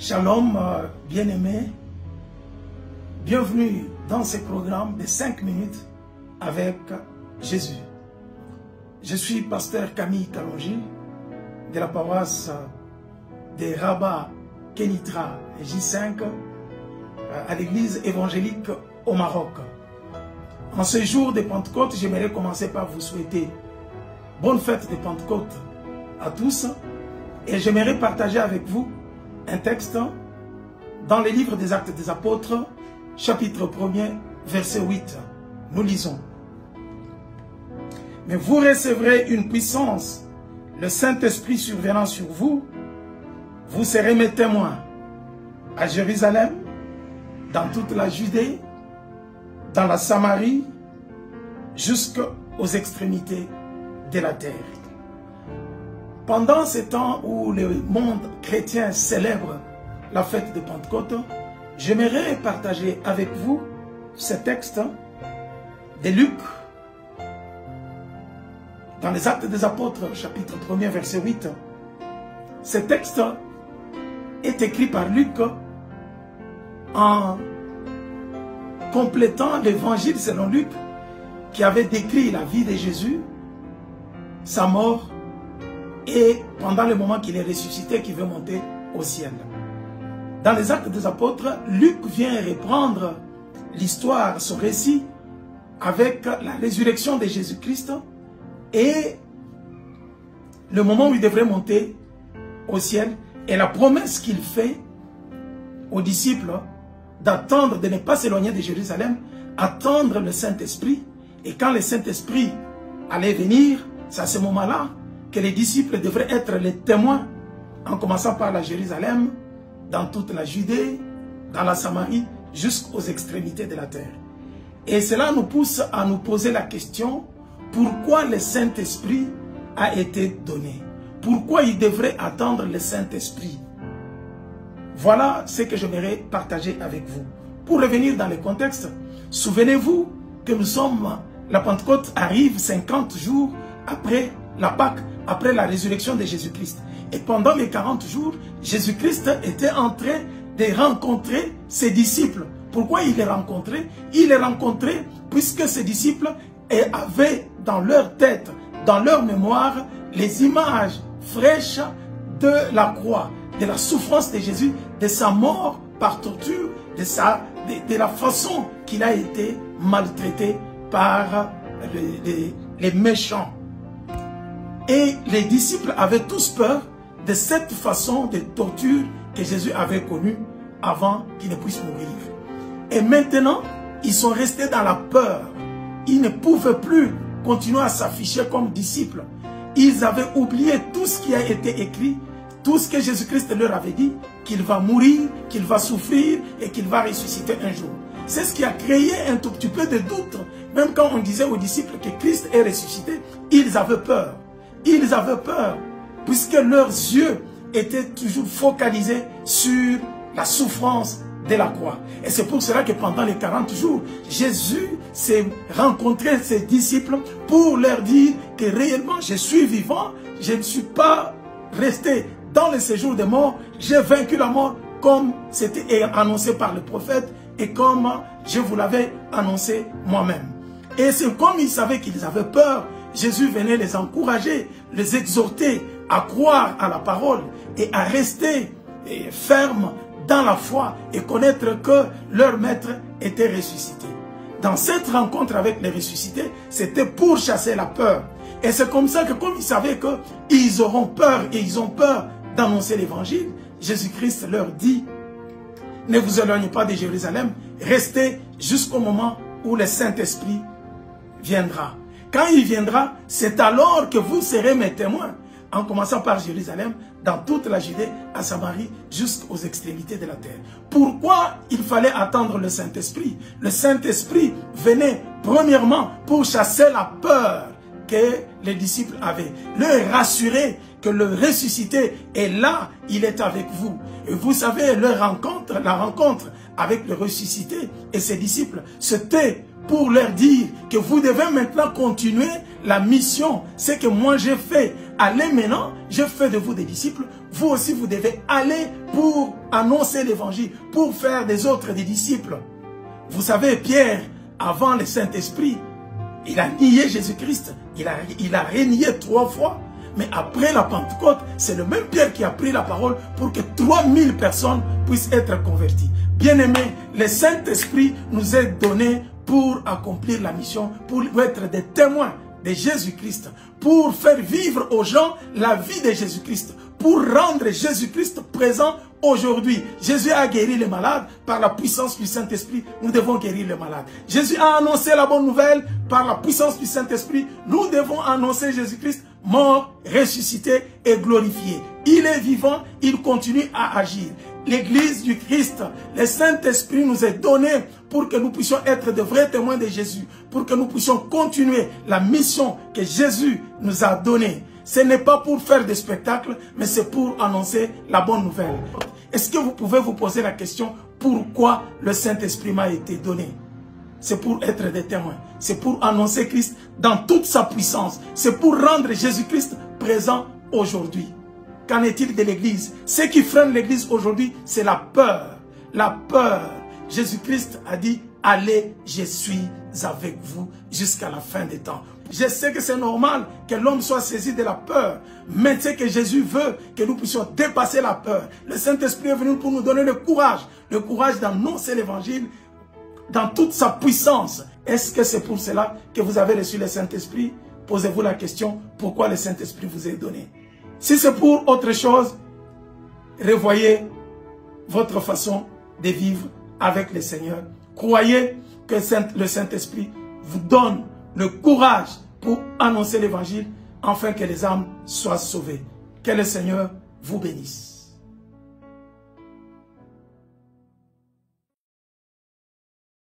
Shalom, bien-aimés. Bienvenue dans ce programme de 5 minutes avec Jésus. Je suis pasteur Camille Kalonji de la paroisse de Rabat Kenitra J5 à l'église évangélique au Maroc. En ce jour de Pentecôte, j'aimerais commencer par vous souhaiter bonne fête de Pentecôte à tous et j'aimerais partager avec vous un texte dans les livres des Actes des Apôtres, chapitre 1er, verset 8. Nous lisons. Mais vous recevrez une puissance, le Saint-Esprit survenant sur vous, vous serez mes témoins à Jérusalem, dans toute la Judée, dans la Samarie, jusqu'aux extrémités de la terre. Pendant ce temps où le monde chrétien célèbre la fête de Pentecôte, j'aimerais partager avec vous ce texte de Luc, dans les Actes des Apôtres, chapitre 1er, verset 8. Ce texte est écrit par Luc en complétant l'évangile selon Luc, qui avait décrit la vie de Jésus, sa mort, et pendant le moment qu'il est ressuscité, qu'il veut monter au ciel. Dans les Actes des Apôtres, Luc vient reprendre l'histoire, son récit, avec la résurrection de Jésus-Christ et le moment où il devrait monter au ciel et la promesse qu'il fait aux disciples d'attendre, de ne pas s'éloigner de Jérusalem, attendre le Saint-Esprit. Et quand le Saint-Esprit allait venir, c'est à ce moment-là que les disciples devraient être les témoins, en commençant par la Jérusalem, dans toute la Judée, dans la Samarie, jusqu'aux extrémités de la terre. Et cela nous pousse à nous poser la question, pourquoi le Saint-Esprit a été donné? Pourquoi il devrait attendre le Saint-Esprit? Voilà ce que j'aimerais partager avec vous. Pour revenir dans le contexte, souvenez-vous que la Pentecôte arrive 50 jours après la Pâque, après la résurrection de Jésus-Christ. Et pendant les 40 jours, Jésus-Christ était en train de rencontrer ses disciples. Pourquoi il les rencontrait? Il les rencontrait puisque ses disciples avaient dans leur tête, dans leur mémoire, les images fraîches de la croix, de la souffrance de Jésus, de sa mort par torture, de la façon qu'il a été maltraité par les méchants. Et les disciples avaient tous peur de cette façon de torture que Jésus avait connue avant qu'il ne puisse mourir. Et maintenant, ils sont restés dans la peur. Ils ne pouvaient plus continuer à s'afficher comme disciples. Ils avaient oublié tout ce qui a été écrit, tout ce que Jésus-Christ leur avait dit, qu'il va mourir, qu'il va souffrir et qu'il va ressusciter un jour. C'est ce qui a créé un tout petit peu de doute. Même quand on disait aux disciples que Christ est ressuscité, ils avaient peur. Ils avaient peur, puisque leurs yeux étaient toujours focalisés sur la souffrance de la croix. Et c'est pour cela que pendant les 40 jours, Jésus s'est rencontré ses disciples pour leur dire que réellement je suis vivant, je ne suis pas resté dans le séjour des morts, j'ai vaincu la mort comme c'était annoncé par le prophète et comme je vous l'avais annoncé moi-même. Et c'est comme ils savaient qu'ils avaient peur, Jésus venait les encourager, les exhorter à croire à la parole et à rester fermes dans la foi et connaître que leur maître était ressuscité. Dans cette rencontre avec les ressuscités, c'était pour chasser la peur. Et c'est comme ça que comme ils savaient qu'ils auront peur et ils ont peur d'annoncer l'évangile, Jésus-Christ leur dit, ne vous éloignez pas de Jérusalem, restez jusqu'au moment où le Saint-Esprit viendra. Quand il viendra, c'est alors que vous serez mes témoins, en commençant par Jérusalem, dans toute la Judée, à Samarie, jusqu'aux extrémités de la terre. Pourquoi il fallait attendre le Saint-Esprit? Le Saint-Esprit venait premièrement pour chasser la peur que les disciples avaient, leur rassurer que le ressuscité est là, il est avec vous. Et vous savez, la rencontre avec le ressuscité et ses disciples, c'était pour leur dire que vous devez maintenant continuer la mission, ce que moi j'ai fait allez maintenant, je fais de vous des disciples. Vous aussi, vous devez aller pour annoncer l'évangile, pour faire des autres des disciples. Vous savez, Pierre, avant le Saint-Esprit, il a nié Jésus-Christ. Il a renié 3 fois. Mais après la Pentecôte, c'est le même Pierre qui a pris la parole pour que 3000 personnes puissent être converties. Bien-aimés, le Saint-Esprit nous est donné pour accomplir la mission, pour être des témoins de Jésus-Christ, pour faire vivre aux gens la vie de Jésus-Christ, pour rendre Jésus-Christ présent aujourd'hui. Jésus a guéri les malades par la puissance du Saint-Esprit. Nous devons guérir les malades. Jésus a annoncé la bonne nouvelle par la puissance du Saint-Esprit. Nous devons annoncer Jésus-Christ mort, ressuscité et glorifié. Il est vivant, il continue à agir. L'Église du Christ, le Saint-Esprit nous est donné pour que nous puissions être de vrais témoins de Jésus, pour que nous puissions continuer la mission que Jésus nous a donnée. Ce n'est pas pour faire des spectacles, mais c'est pour annoncer la bonne nouvelle. Est-ce que vous pouvez vous poser la question, pourquoi le Saint-Esprit m'a été donné? C'est pour être des témoins. C'est pour annoncer Christ dans toute sa puissance. C'est pour rendre Jésus-Christ présent aujourd'hui. Qu'en est-il de l'Église? Ce qui freine l'Église aujourd'hui, c'est la peur. La peur. Jésus-Christ a dit, allez, je suis avec vous jusqu'à la fin des temps. Je sais que c'est normal que l'homme soit saisi de la peur. Mais c'est que Jésus veut que nous puissions dépasser la peur. Le Saint-Esprit est venu pour nous donner le courage d'annoncer l'Évangile dans toute sa puissance. Est-ce que c'est pour cela que vous avez reçu le Saint-Esprit? Posez-vous la question, pourquoi le Saint-Esprit vous est donné? Si c'est pour autre chose, revoyez votre façon de vivre avec le Seigneur. Croyez que le Saint-Esprit vous donne le courage pour annoncer l'Évangile, afin que les âmes soient sauvées. Que le Seigneur vous bénisse.